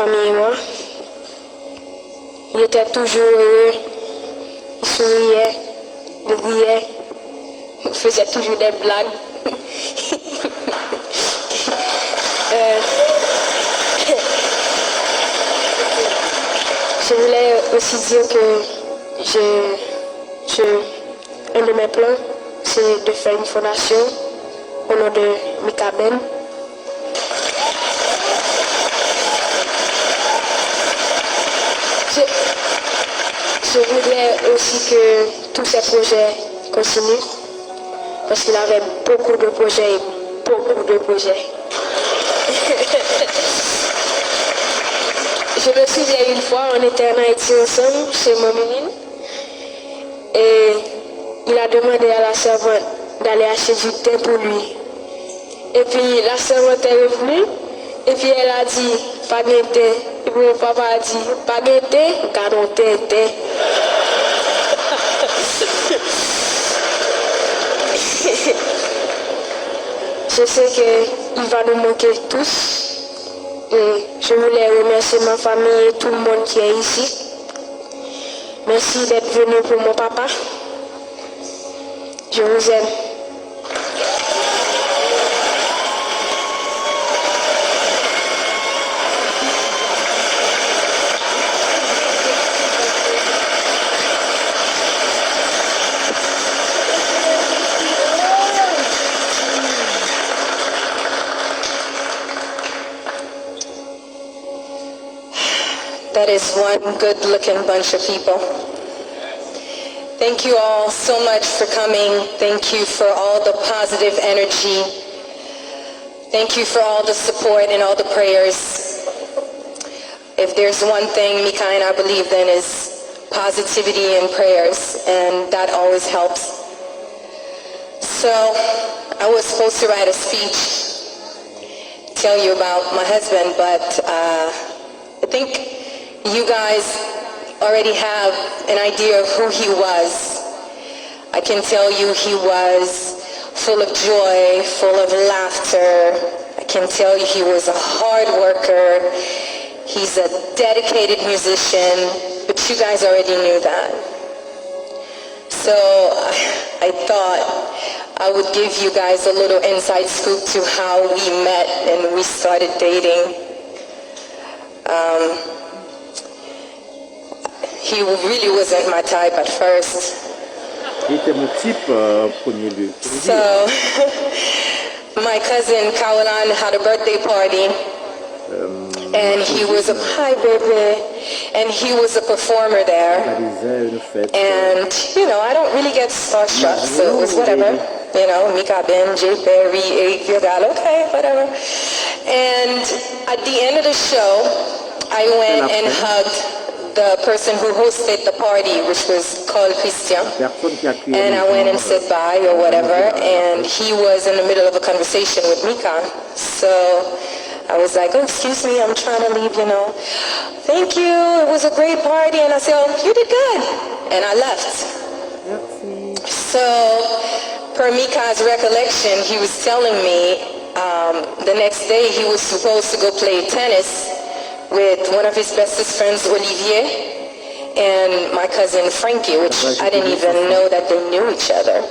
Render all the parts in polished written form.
famille et moi. Il était toujours heureux, il souriait, il riait, il faisait toujours des blagues. Je voulais aussi dire que un de mes plans, c'est de faire une fondation au nom de Mika. Je voudrais aussi que tous ces projets continuent parce qu'il avait beaucoup de projets. Je me souviens une fois, on était en Haïti ensemble chez ma menine et il a demandé à la servante d'aller acheter du thé pour lui. Et puis la servante est revenue et puis elle a dit pas de thé. Et puis mon papa a dit pas de thé, car on thé. Je sais qu'il va nous manquer tous. Et je voulais remercier ma famille et tout le monde qui est ici. Merci d'être venu pour mon papa. Je vous aime. That is one good-looking bunch of people. Thank you all so much for coming. Thank you for all the positive energy. Thank you for all the support and all the prayers. If there's one thing Mika and I believe in is positivity and prayers, and that always helps. So I was supposed to write a speech, tell you about my husband, but I think you guys already have an idea of who he was. I can tell you he was full of joy, full of laughter. I can tell you he was a hard worker. He's a dedicated musician, but you guys already knew that. So I thought I would give you guys a little inside scoop to how we met and we started dating. He really wasn't my type at first. So, my cousin Kawalan had a birthday party, and he was a hi baby, and he was a performer there. And you know, I don't really get starstruck, so it was whatever. You know, Mika Ben, J Perry, okay, whatever. And at the end of the show, I went and hugged the person who hosted the party, which was called Christian, and I went and said bye or whatever, and he was in the middle of a conversation with Mika, so I was like, oh, excuse me, I'm trying to leave, you know. Thank you, it was a great party, and I said, oh, you did good, and I left. So, per Mika's recollection, he was telling me the next day he was supposed to go play tennis with one of his bestest friends, Olivier, and my cousin Frankie, which I didn't even know that they knew each other.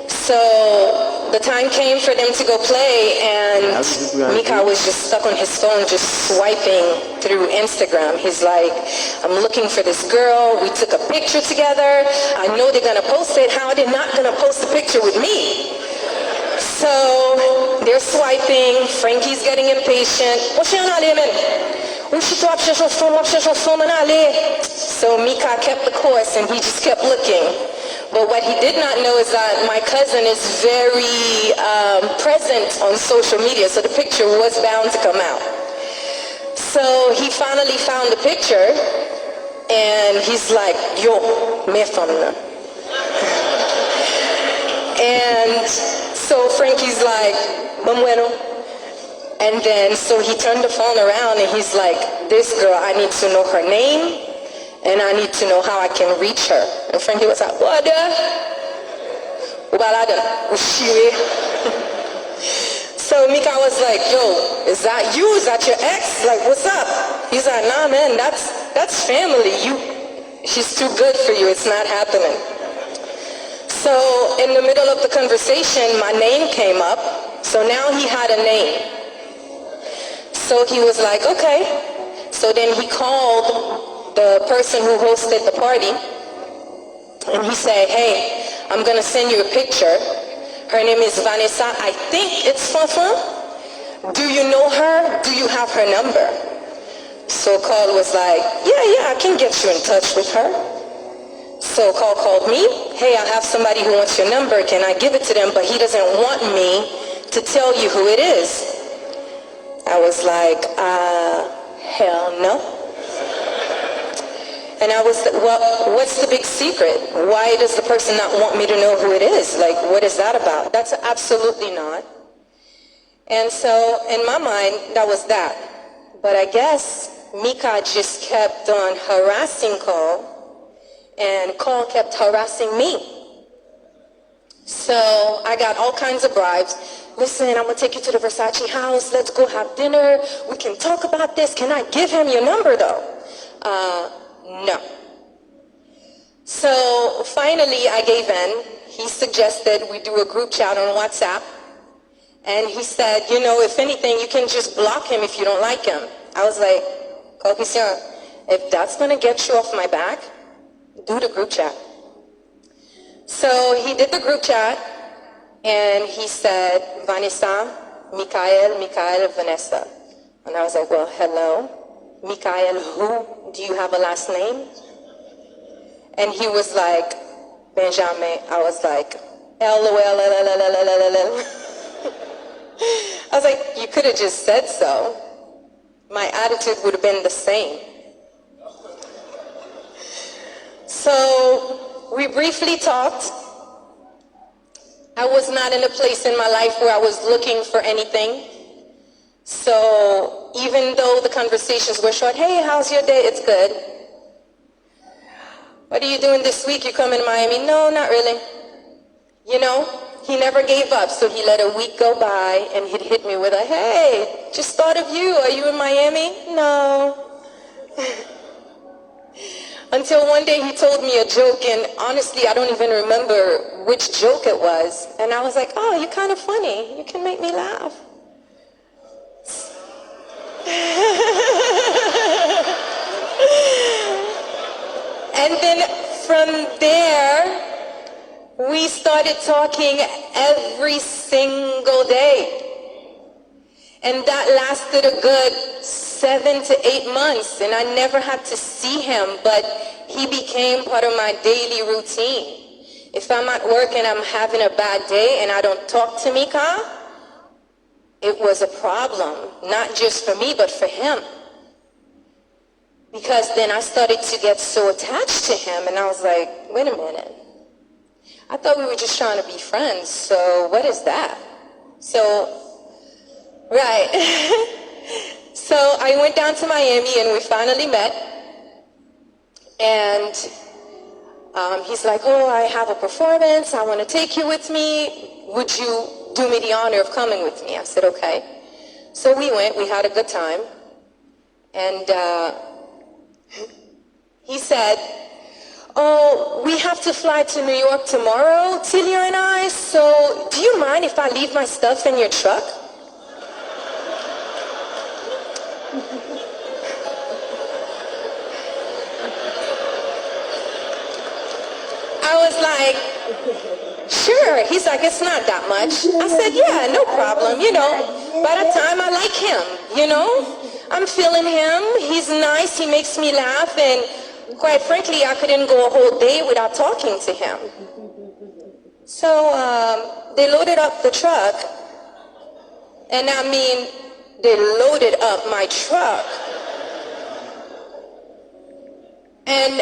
So the time came for them to go play, and Mika was just stuck on his phone, just swiping through Instagram. He's like, I'm looking for this girl. We took a picture together. I know they're gonna post it. How are they not gonna post a picture with me? So they're swiping. Frankie's getting impatient. So Mika kept the course and he just kept looking. But what he did not know is that my cousin is very present on social media, so the picture was bound to come out. So he finally found the picture and he's like, yo, me famna. And so Frankie's like, bueno. And then, so he turned the phone around and he's like, this girl, I need to know her name and I need to know how I can reach her. And Frankie was like, what the? So So Mika was like, yo, is that you? Is that your ex? Like, what's up? He's like, nah, man, that's family. She's too good for you. It's not happening. So in the middle of the conversation, my name came up. So now he had a name. So he was like, okay. So then he called the person who hosted the party. And he said, hey, I'm going to send you a picture. Her name is Vanessa. I think it's Fanfan. Do you know her? Do you have her number? So Carl was like, yeah, I can get you in touch with her. So Carl called me. Hey, I have somebody who wants your number. Can I give it to them? But he doesn't want me to tell you who it is. I was like, hell no. And I was, well, what's the big secret? Why does the person not want me to know who it is? Like, what is that about? That's absolutely not. And so, in my mind, that was that. But I guess Mika just kept on harassing Carl, and Carl kept harassing me. So I got all kinds of bribes. Listen, I'm going to take you to the Versace house. Let's go have dinner. We can talk about this. Can I give him your number, though? No. So finally I gave in. He suggested we do a group chat on WhatsApp. And he said, you know, if anything, you can just block him if you don't like him. I was like, Christian, if that's going to get you off my back, do the group chat. So he did the group chat. And he said, Vanessa, Mikael, Vanessa. And I was like, well, hello. Mikael, who? Do you have a last name? And he was like, Benjamin. I was like, LOL. I was like, you could have just said so. My attitude would have been the same. So we briefly talked. I was not in a place in my life where I was looking for anything. So even though the conversations were short, hey, how's your day? It's good. What are you doing this week? You coming to Miami? No, not really. You know, he never gave up. So he let a week go by and he'd hit me with a, hey, just thought of you. Are you in Miami? No. Until one day he told me a joke, and honestly, I don't even remember which joke it was. And I was like, oh, you're kind of funny. You can make me laugh. And then from there, we started talking every single day. And that lasted a good 7 to 8 months. And I never had to see him, but he became part of my daily routine. If I'm at work and I'm having a bad day and I don't talk to Mika, it was a problem, not just for me, but for him. Because then I started to get so attached to him, and I was like, wait a minute. I thought we were just trying to be friends, so what is that? So, right. So I went down to Miami, and we finally met. And he's like, oh, I have a performance. I want to take you with me. Would you do me the honor of coming with me? I said, okay. So we went. We had a good time. And he said, oh, we have to fly to New York tomorrow, Tilia and I. So do you mind if I leave my stuff in your truck? I was like, sure. He's like, it's not that much. I said, yeah, no problem. You know, by the time I like him, you know, I'm feeling him. He's nice. He makes me laugh. And quite frankly, I couldn't go a whole day without talking to him. So they loaded up the truck. And I mean, they loaded up my truck. And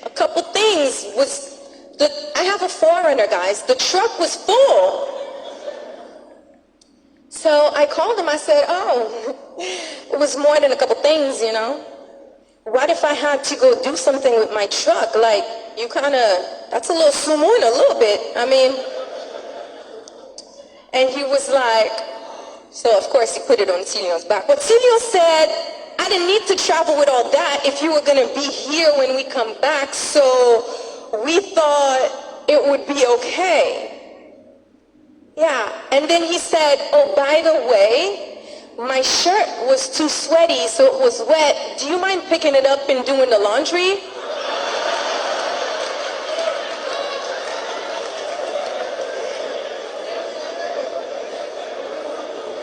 a couple things was, I have a Foreigner, guys. The truck was full. So I called him. I said, oh, it was more than a couple things, you know. What if I had to go do something with my truck? Like, you kind of, that's a little sumoon, a little bit. I mean, And he was like, so of course he put it on Cilion's back. But Cilion said, I didn't need to travel with all that if you were going to be here when we come back, so we thought it would be okay. Yeah, and then he said, oh, by the way, my shirt was too sweaty, so it was wet. Do you mind picking it up and doing the laundry?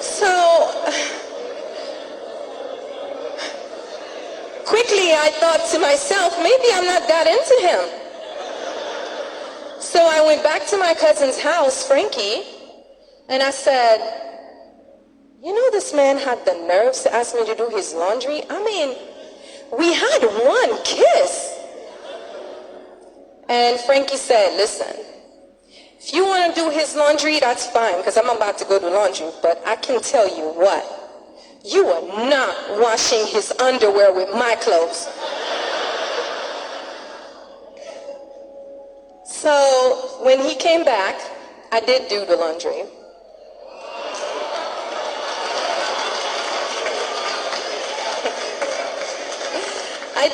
So quickly I thought to myself, maybe I'm not that into him. So I went back to my cousin's house, Frankie, and I said, you know, this man had the nerves to ask me to do his laundry. I mean, we had one kiss. And Frankie said, listen, if you want to do his laundry, that's fine, because I'm about to go to laundry. But I can tell you what, you are not washing his underwear with my clothes. So when he came back, I did do the laundry. I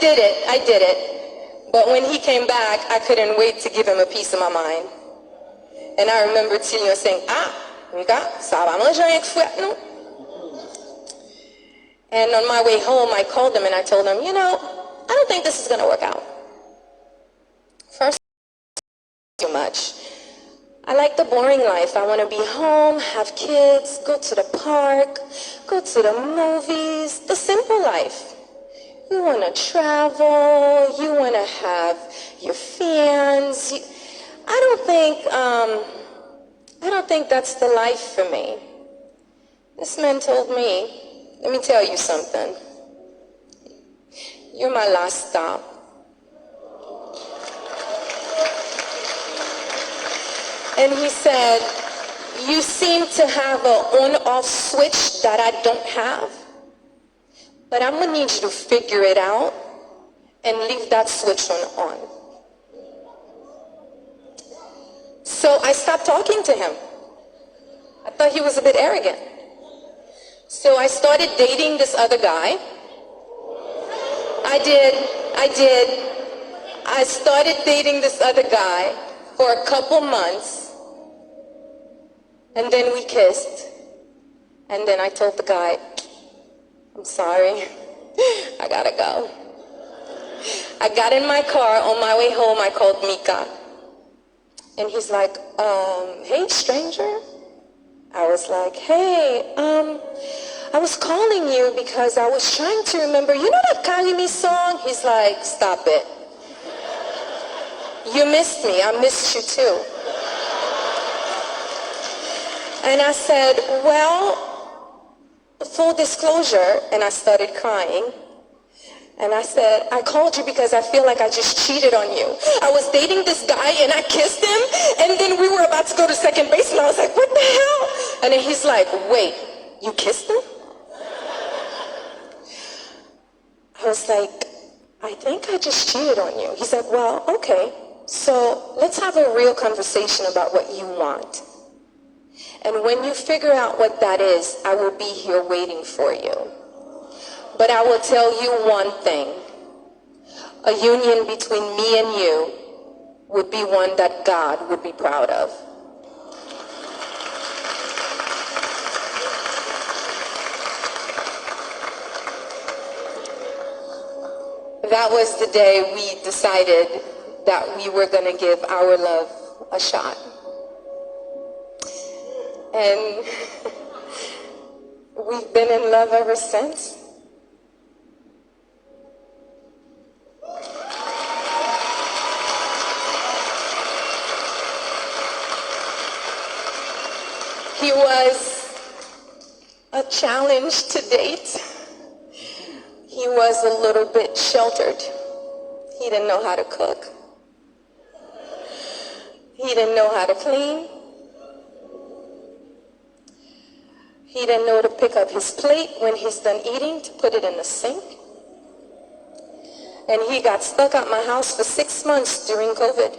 did it. But when he came back, I couldn't wait to give him a piece of my mind. And I remember Cillian saying, Mika, ça va manger avec fouette, non? And on my way home, I called him and I told him, you know, I don't think this is going to work out. First, too much. I like the boring life. I want to be home, have kids, go to the park, go to the movies, the simple life. You want to travel, you want to have your fans. I don't think that's the life for me. This man told me, let me tell you something. You're my last stop. And he said, you seem to have an on-off switch that I don't have. But I'm going to need you to figure it out and leave that switch on. So I stopped talking to him. I thought he was a bit arrogant. So I started dating this other guy. I did. I started dating this other guy for a couple months. And then we kissed. And then I told the guy, I'm sorry, I gotta go. I got in my car. On my way home, I called Mika. And he's like, hey, stranger. I was like, hey, I was calling you because I was trying to remember, you know that Karimi song? He's like, stop it. You missed me. I missed you too. And I said, well, full disclosure, and I started crying. And I said, I called you because I feel like I just cheated on you. I was dating this guy and I kissed him, and then we were about to go to second base, and I was like, what the hell? And then he's like, wait, you kissed him? I was like, I think I just cheated on you. He's like, well, okay, so let's have a real conversation about what you want. And when you figure out what that is, I will be here waiting for you. But I will tell you one thing. A union between me and you would be one that God would be proud of. That was the day we decided that we were going to give our love a shot. And we've been in love ever since. He was a challenge to date. He was a little bit sheltered. He didn't know how to cook. He didn't know how to clean. He didn't know to pick up his plate when he's done eating to put it in the sink. And he got stuck at my house for 6 months during COVID.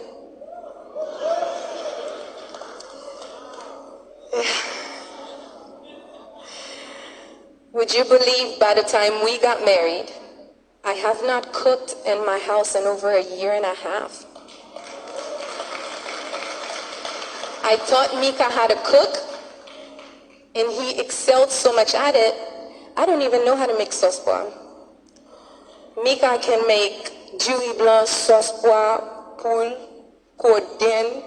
Would you believe by the time we got married, I have not cooked in my house in over a year and a half. I taught Mika how to cook, and he excelled so much at it, I don't even know how to make sauce pois. Mika can make jus blanc, sauce pois, poule, cordon.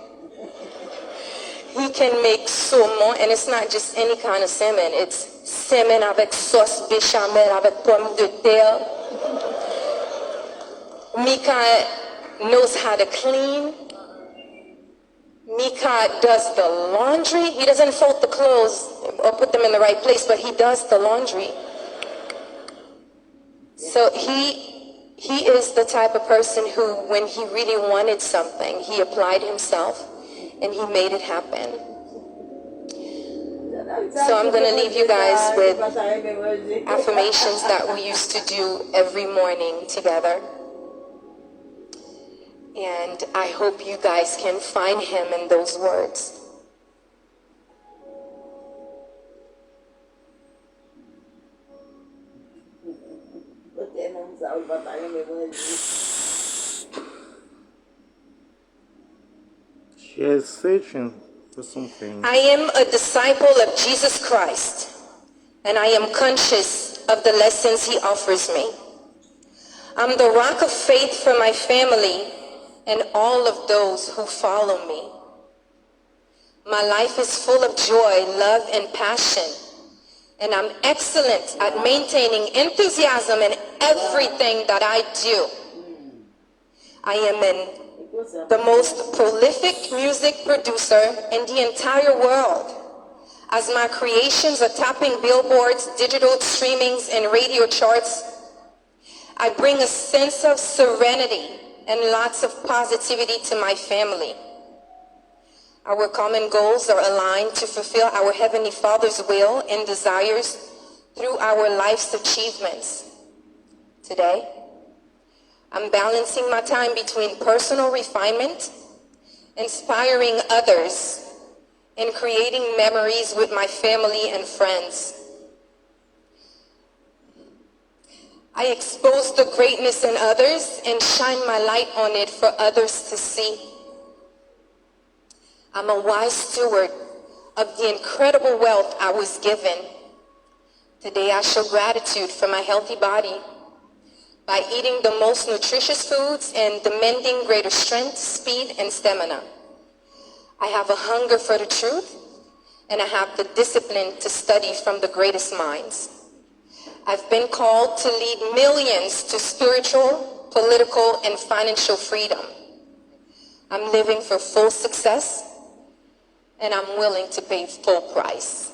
He can make saumon, and it's not just any kind of salmon. It's salmon avec sauce béchamel avec pommes de terre. Mika knows how to clean. Mika does the laundry. He doesn't fold the clothes or put them in the right place, but he does the laundry. So he is the type of person who, when he really wanted something, he applied himself and he made it happen. So I'm going to leave you guys with affirmations that we used to do every morning together. And I hope you guys can find him in those words. She is searching for something. I am a disciple of Jesus Christ, and I am conscious of the lessons he offers me. I'm the rock of faith for my family and all of those who follow me. My life is full of joy, love, and passion, and I'm excellent at maintaining enthusiasm in everything that I do. I am the most prolific music producer in the entire world, as my creations are topping billboards, digital streamings, and radio charts. I bring a sense of serenity and lots of positivity to my family. Our common goals are aligned to fulfill our Heavenly Father's will and desires through our life's achievements. Today, I'm balancing my time between personal refinement, inspiring others, and creating memories with my family and friends. I expose the greatness in others and shine my light on it for others to see. I'm a wise steward of the incredible wealth I was given. Today I show gratitude for my healthy body by eating the most nutritious foods and demanding greater strength, speed, and stamina. I have a hunger for the truth, and I have the discipline to study from the greatest minds. I've been called to lead millions to spiritual, political, and financial freedom. I'm living for full success, and I'm willing to pay full price.